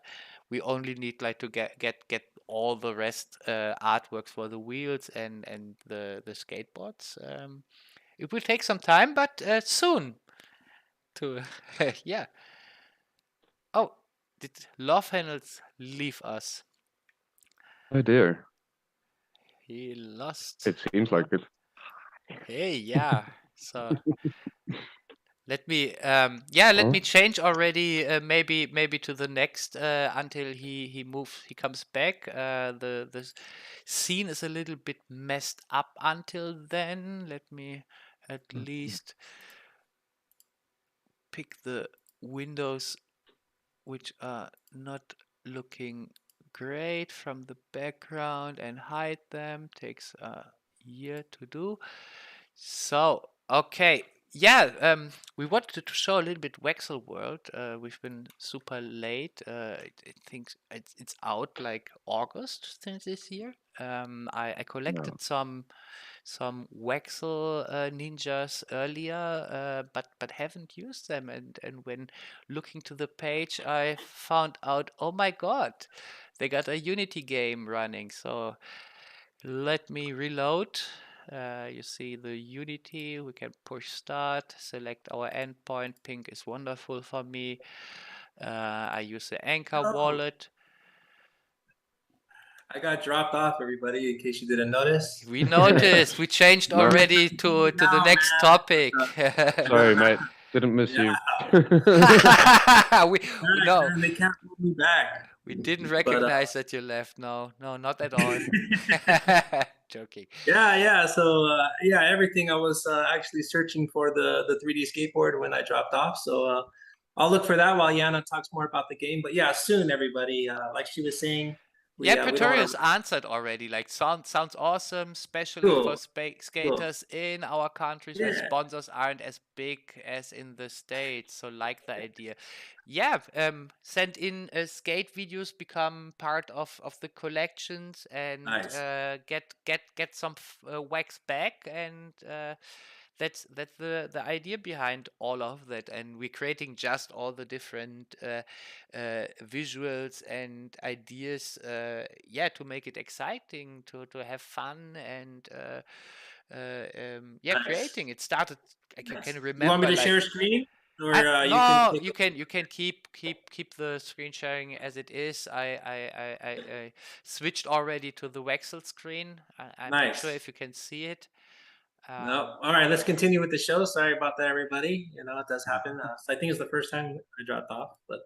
We only need like to get all the rest artworks for the wheels and the skateboards. It will take some time, but soon. To yeah. Oh, did Love Handles leave us? Oh dear. He lost. It seems like it. Hey, yeah. So Let me let Oh. me change already maybe to the next until he comes back. The scene is a little bit messed up until then. Let me at least pick the windows which are not looking great from the background and hide them. Takes a year to do. So, okay. Yeah, we wanted to show a little bit Wexel World. We've been super late. I think it's out like August since this year. I collected some Wexel ninjas earlier, but haven't used them. And when looking to the page, I found out, oh my God, they got a Unity game running. So let me reload. You see the Unity. We can push start, select our endpoint. Pink is wonderful for me. I use the Anchor wallet. I got dropped off, everybody, in case you didn't notice. We noticed. We changed already to the Now, next man. topic. Sorry, mate. Didn't miss you. No, Man, they can't hold me back. we didn't But recognize that you left. No, not at all. Joking. yeah. So yeah, everything. I was actually searching for the 3D skateboard when I dropped off. So I'll look for that while Yana talks more about the game. But yeah, soon, everybody. Like she was saying, Yeah, we don't want Pretorius to. answered already. Like, sounds awesome, especially for Cool. Cool. skaters in our countries where Yeah. sponsors aren't as big as in the States. So, like the idea. Yeah, send in skate videos, become part of the collections, and Nice. get some wax back, and that's the idea behind all of that. And we're creating just all the different visuals and ideas, to make it exciting, to have fun, and Nice. creating. It started. I Nice. can You want remember me to like. share screen, or you can No, take you can keep the screen sharing as it is. I switched already to the Wexel screen. I'm not sure Nice. if you can see it. No. All right, let's continue with the show. Sorry about that, everybody. You know, it does happen. So I think it's the first time I dropped off, but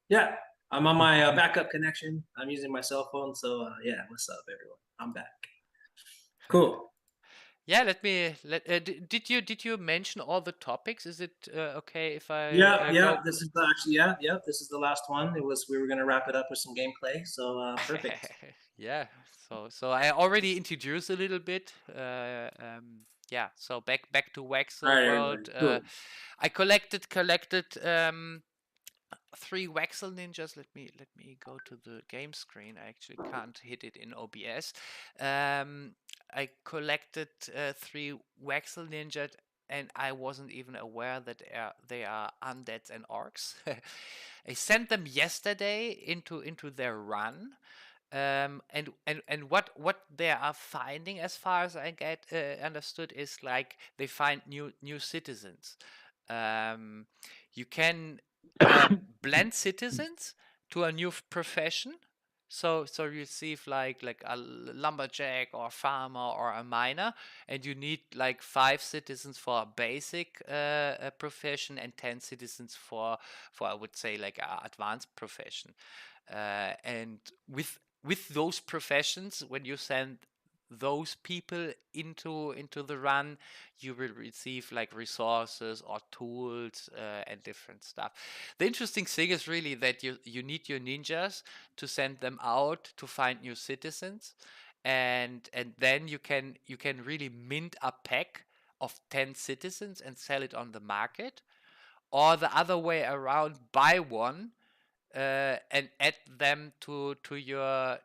yeah, I'm on my backup connection. I'm using my cell phone, so yeah. What's up, everyone? I'm back. Cool. Yeah, did you mention all the topics? Is it okay if I Yeah, go? This is actually This is the last one. We were gonna wrap it up with some gameplay. So perfect. Yeah, so I already introduced a little bit. Yeah, so back to All Wexel right, World. everybody. Cool. I collected 3 Wexel ninjas. Let me go to the game screen. I actually can't hit it in OBS. I collected 3 Wexel ninjas, and I wasn't even aware that they are undeads and orcs. I sent them yesterday into their run. And what they are finding, as far as I get understood, is like they find new citizens. You can blend citizens to a new profession. So you receive like a lumberjack or a farmer or a miner, and you need like 5 citizens for a basic profession and 10 citizens for I would say like a advanced profession. And with those professions, when you send those people into the run, you will receive like resources or tools and different stuff. The interesting thing is really that you need your ninjas to send them out to find new citizens, and then you can really mint a pack of 10 citizens and sell it on the market, or the other way around, buy one and add them to your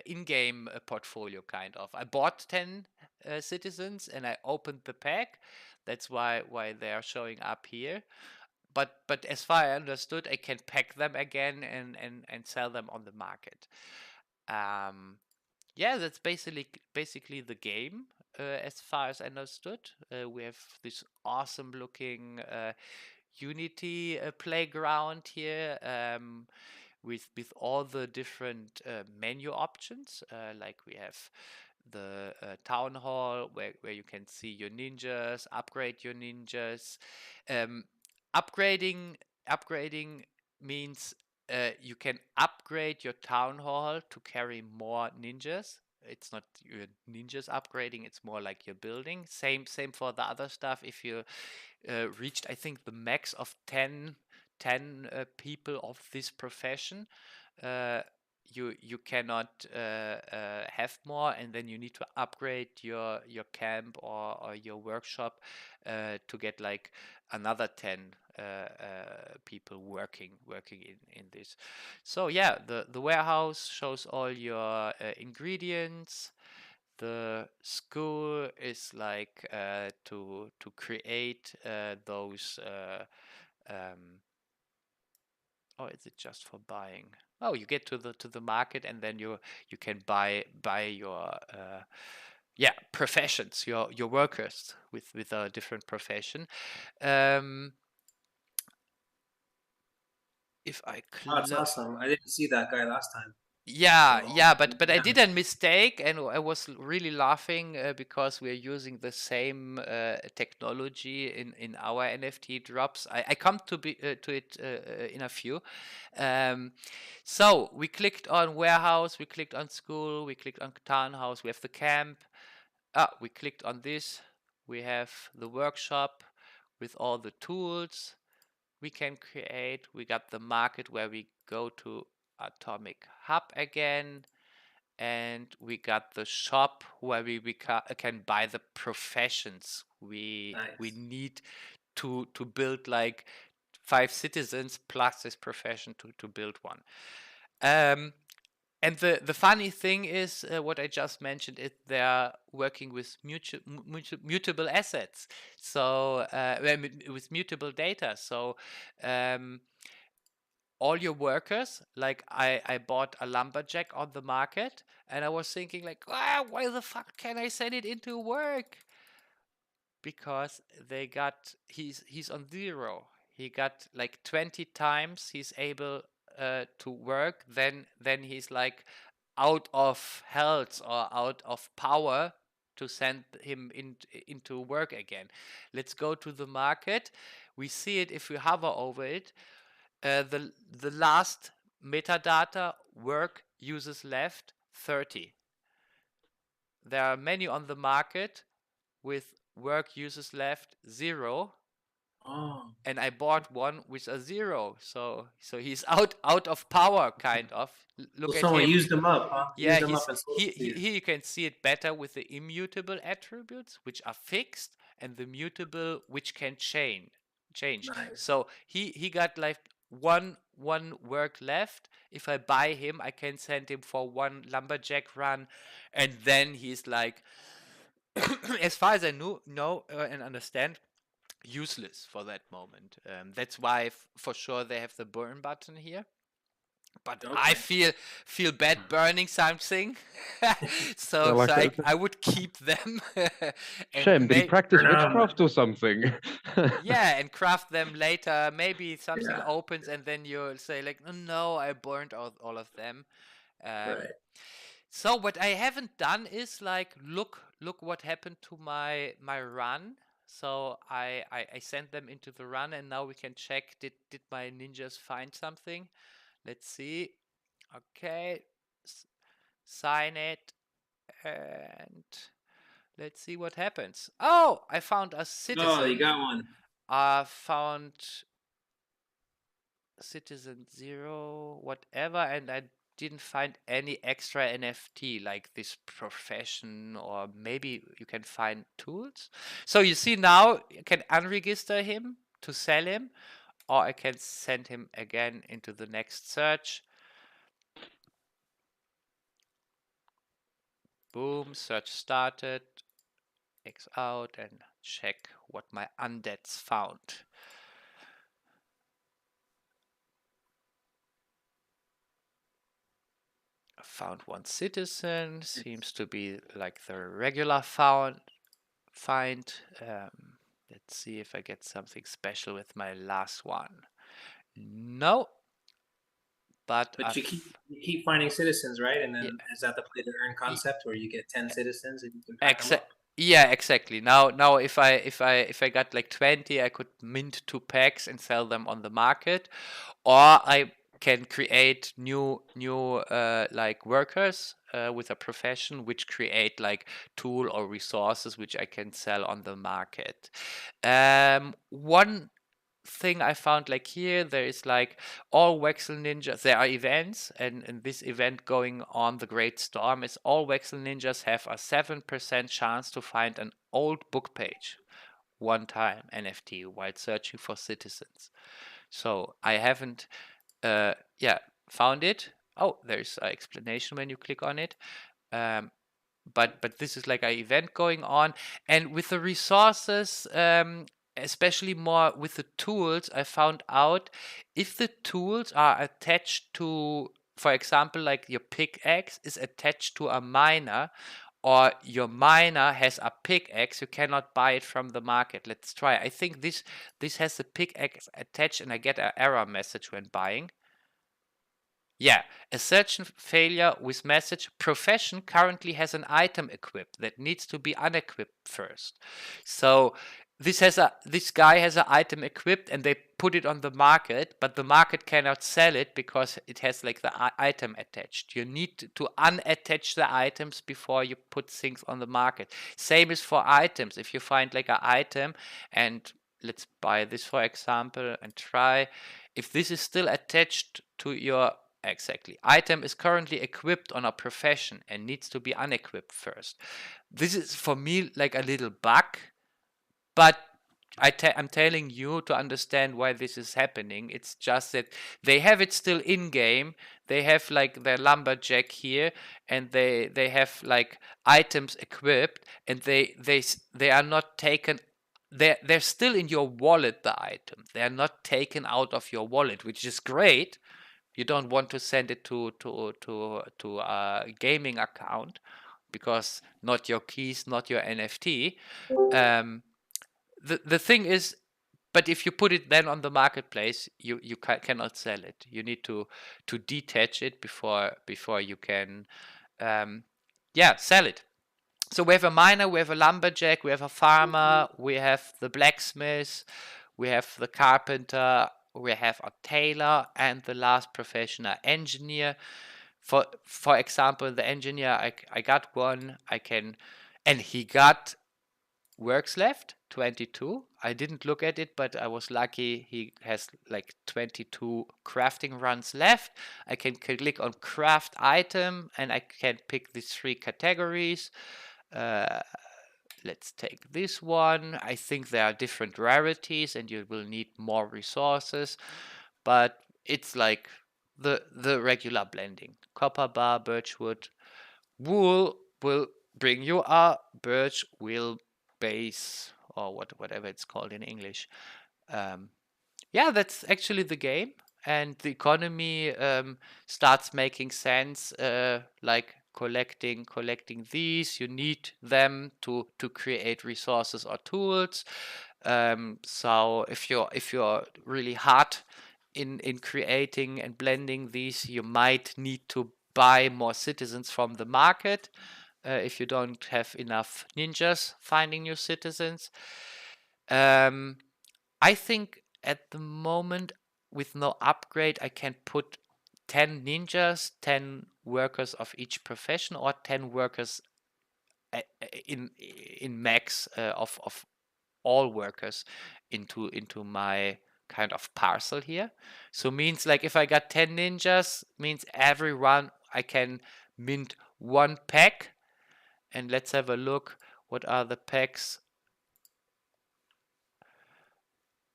in-game portfolio, kind of. I bought 10 citizens and I opened the pack. That's why they are showing up here. But as far as I understood, I can pack them again and sell them on the market. Yeah, that's basically the game. As far as I understood, we have this awesome looking Unity playground here, with all the different menu options. Like we have town hall where you can see your ninjas, upgrade your ninjas. Um, upgrading means you can upgrade your town hall to carry more ninjas. It's not your ninjas upgrading, it's more like your building. Same for the other stuff. If you reached, I think, the max of 10 people of this profession, uh, you cannot have more, and then you need to upgrade your camp or your workshop to get like another 10 people working in this. So yeah, the warehouse shows all your ingredients. The school is like to create those or is it just for buying? Oh, you get to the market, and then you can buy your professions, your workers with a different profession. If I Oh, that's awesome. I didn't see that guy last time. yeah, but I Yeah. did a mistake, and I was really laughing because we're using the same technology in our NFT drops. I come to it in a few. So we clicked on warehouse, we clicked on school, we clicked on townhouse. We have the camp. We clicked on this. We have the workshop with all the tools we can create. We got the market where we go to Atomic Hub again, and we got the shop where we can buy the professions we Nice. need to build like 5 citizens plus this profession to build one. And the funny thing is, what I just mentioned, is they're working with mutable assets, so with mutable data. So all your workers, like I bought a lumberjack on the market, and I was thinking like, why the fuck can I send it into work? Because he's on 0. He got like 20 times he's able to work, then he's like out of health or out of power to send him into work again. Let's go to the market. We see it if we hover over it. The last metadata, work users left 30. There are many on the market with work users left 0. Oh. And I bought one with a 0, so he's out of power, kind of. Look So at someone him. used them up, huh? Yeah, Used them up and sold it to you. here you can see it better with the immutable attributes, which are fixed, and the mutable, which can change. Nice. So he got like one work left. If I buy him, I can send him for one lumberjack run, and then he's like, as far as I know and understand, useless for that moment. That's why for sure they have the burn button here. But I Okay. feel bad burning something, I like that. I would keep them and Shame, did he practice Turn on. witchcraft or something? yeah, and craft them later. Maybe something Yeah. opens, and then you'll say like, "Oh, no, I burned all of them." Right. So what I haven't done is like look what happened to my run. So I sent them into the run, and now we can check, did my ninjas find something? Let's see. Okay, sign it, and let's see what happens. Oh, I found a citizen. Oh, you got one. I found citizen 0, whatever, and I didn't find any extra NFT like this profession, or maybe you can find tools. So you see now you can unregister him to sell him, or I can send him again into the next search. Boom, search started. X out and check what my undeads found. I found one citizen, seems to be like the regular find. Let's see if I get something special with my last one. No. but But you keep finding citizens, right? And then yeah, is that the play to earn concept where you get 10 citizens and you can pack them exa- up? yeah, exactly. Now if I got like 20, I could mint 2 packs and sell them on the market, or I can create new like workers with a profession which create like tool or resources which I can sell on the market. One thing I found, like here, there is like all Wexel Ninjas. There are events, and this event going on the Great Storm is all Wexel Ninjas have a 7% chance to find an old book page one time NFT while searching for citizens. So I haven't, yeah, found it. Oh, there's an explanation when you click on it. Um, but this is like an event going on, and with the resources, especially more with the tools, I found out if the tools are attached to, for example, like your pickaxe is attached to a miner, or your miner has a pickaxe, you cannot buy it from the market. Let's try. I think this has a pickaxe attached, and I get an error message when buying. Yeah, assertion failure with message profession currently has an item equipped that needs to be unequipped first. So this guy has an item equipped and they put it on the market, but the market cannot sell it because it has like the item attached. You need to unattach the items before you put things on the market. Same is for items. If you find like an item, and let's buy this for example and try, if this is still attached to your exactly. Item is currently equipped on a profession and needs to be unequipped first. This is for me like a little bug, but I'm telling you to understand why this is happening. It's just that they have it still in game. They have like their lumberjack here, and they have like items equipped, and they are not taken. They're still in your wallet. The items, they are not taken out of your wallet, which is great. You don't want to send it to a gaming account, because not your keys, not your NFT. Um, the thing is, but if you put it then on the marketplace, you cannot sell it. You need to detach it before you can yeah, sell it. So we have a miner, we have a lumberjack, we have a farmer, we have the blacksmith, we have the carpenter, we have a tailor, and the last profession, an engineer. For example, the engineer, I got one, and he got works left 22. I didn't look at it, but I was lucky. He has like 22 crafting runs left. I can click on craft item, and I can pick these 3 categories. Let's take this one. I think there are different rarities and you will need more resources, but it's like the regular blending. Copper bar, birchwood, wool will bring you a birch wool base, or whatever it's called in English. Yeah, that's actually the game, and the economy starts making sense. Like collecting these, you need them to create resources or tools. So if you're really hard in creating and blending these, you might need to buy more citizens from the market if you don't have enough ninjas finding new citizens. I think at the moment, with no upgrade, I can put 10 ninjas, 10 workers of each profession, or 10 workers in max of all workers into my kind of parcel here. So means like if I got 10 ninjas, means every run I can mint 1 pack. And let's have a look. What are the packs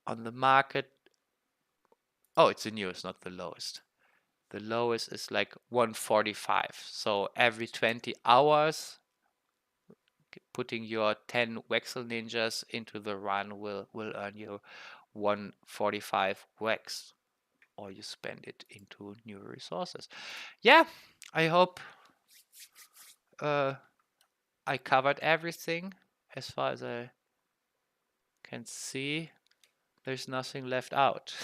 on the market? Oh, it's the newest, not the lowest. The lowest is like 145. So every 20 hours, putting your 10 Wexel ninjas into the run will earn you 145 Wex, or you spend it into new resources. Yeah, I hope I covered everything as far as I can see. There's nothing left out.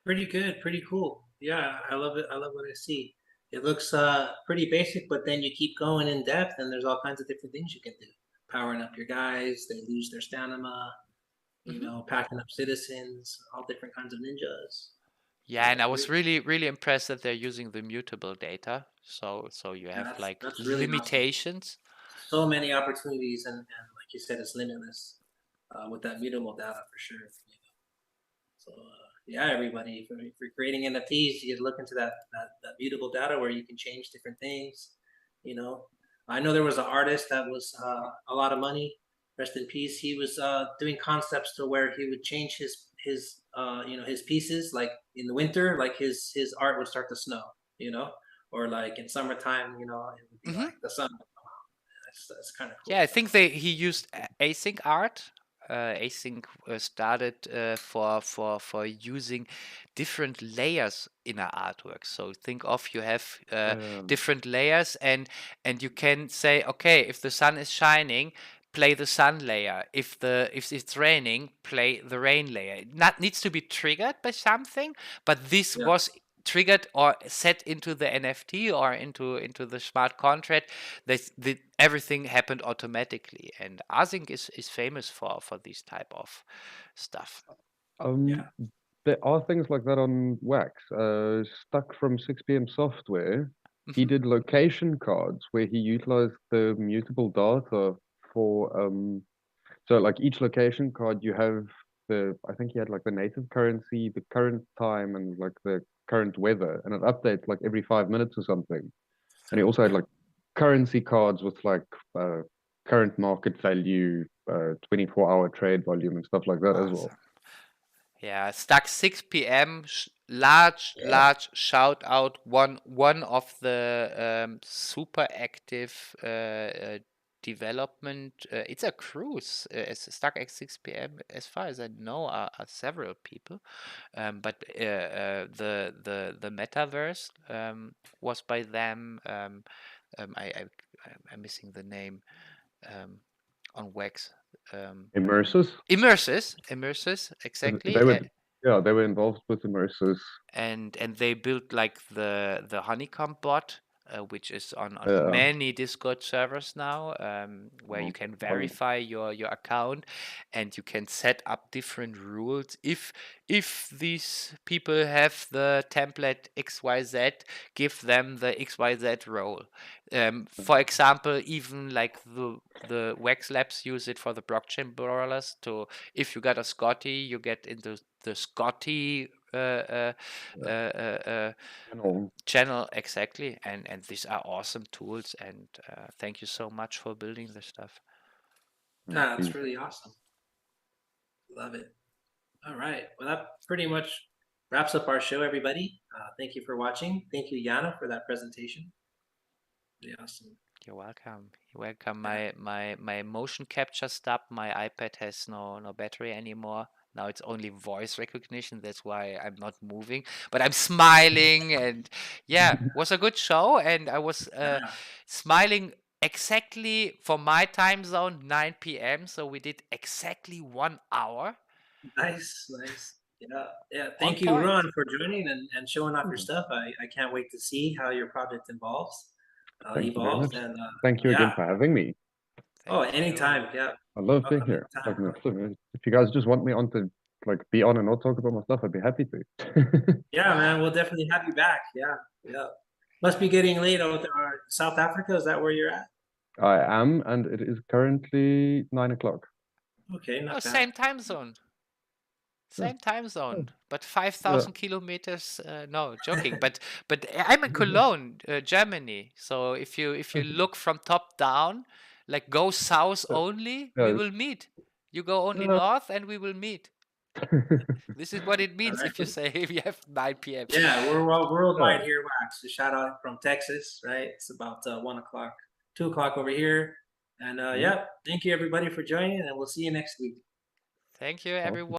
Pretty good, pretty cool. Yeah, I love it. I love what I see. It looks pretty basic, but then you keep going in depth, and there's all kinds of different things you can do. Powering up your guys, they lose their stamina. You know, packing up citizens, all different kinds of ninjas. Yeah, and I was really impressed that they're using the mutable data. So you Yeah, have like that's really awesome. limitations. So many opportunities, and like you said, it's limitless with that mutable data for sure. You know? So yeah, everybody, if you're creating NFTs, you look into that mutable data where you can change different things. You know, I know there was an artist that was a lot of money. Rest in peace. He was doing concepts to where he would change his you know, his pieces, like in the winter, like his art would start to snow. You know, or like in summertime, you know, it would be like the sun. That's kind of cool. Yeah, I think he used async art. Async started for using different layers in our artwork. So think of, you have different layers, and you can say, okay, if the sun is shining, play the sun layer. If it's raining, play the rain layer. It not needs to be triggered by something, but this was triggered or set into the NFT or into the smart contract. Everything happened automatically, and async is famous for these type of stuff. There are things like that on Wax. Stuck from 6 p.m. software. He did location cards where he utilized the mutable data for so like each location card you have I think he had like the native currency, the current time, and like the current weather, and it updates like every 5 minutes or something. And he also had like currency cards with like current market value, 24-hour trade volume and stuff like that as well. Yeah, Stuck 6 p.m. Large shout out. One of the super active development. It's a cruise. Stuck at 6 p.m. As far as I know, are several people. But the metaverse was by them. I'm missing the name on Wax. Immersus, exactly. They were involved with Immersus. And they built like the honeycomb bot, which is on many Discord servers now, where you can verify your account, and you can set up different rules. If these people have the template XYZ, give them the XYZ role. For example, even like the Wax Labs use it for the blockchain brawlers. To, if you got a Scotty, you get into the Scotty channel, exactly. And these are awesome tools, and thank you so much for building this stuff. Yeah, that's really awesome. Love it. All right, well, that pretty much wraps up our show, everybody. Thank you for watching. Thank you, Yana, for that presentation. Really awesome. You're welcome. My motion capture stopped. My iPad has no battery anymore. Now it's only voice recognition. That's why I'm not moving, but I'm smiling. And yeah, was a good show. And I was smiling exactly for my time zone, 9 p.m. So we did exactly 1 hour. Nice. Yeah. Thank you, Ron, for joining and showing off your stuff. I can't wait to see how your project evolves. Thank you very much. And thank you again for having me. Anytime. Yeah. I love being here. Like, if you guys just want me on to like be on and not talk about my stuff, I'd be happy to. Yeah, man, we'll definitely have you back. Yeah. Must be getting late out there. South Africa, is that where you're at? I am, and it is currently 9 o'clock. Okay, not bad. Same time zone. Same time zone, but 5,000 kilometers. No, joking. But I'm in Cologne, Germany. So if you look from top down, like go south only, we will meet. You go only north, and we will meet. This is what it means if you say if you have 9 p.m. Yeah, we're worldwide here, Wax. So shout out from Texas, right? It's about 1 o'clock, 2 o'clock over here. And yeah, thank you everybody for joining, and we'll see you next week. Thank you, everyone.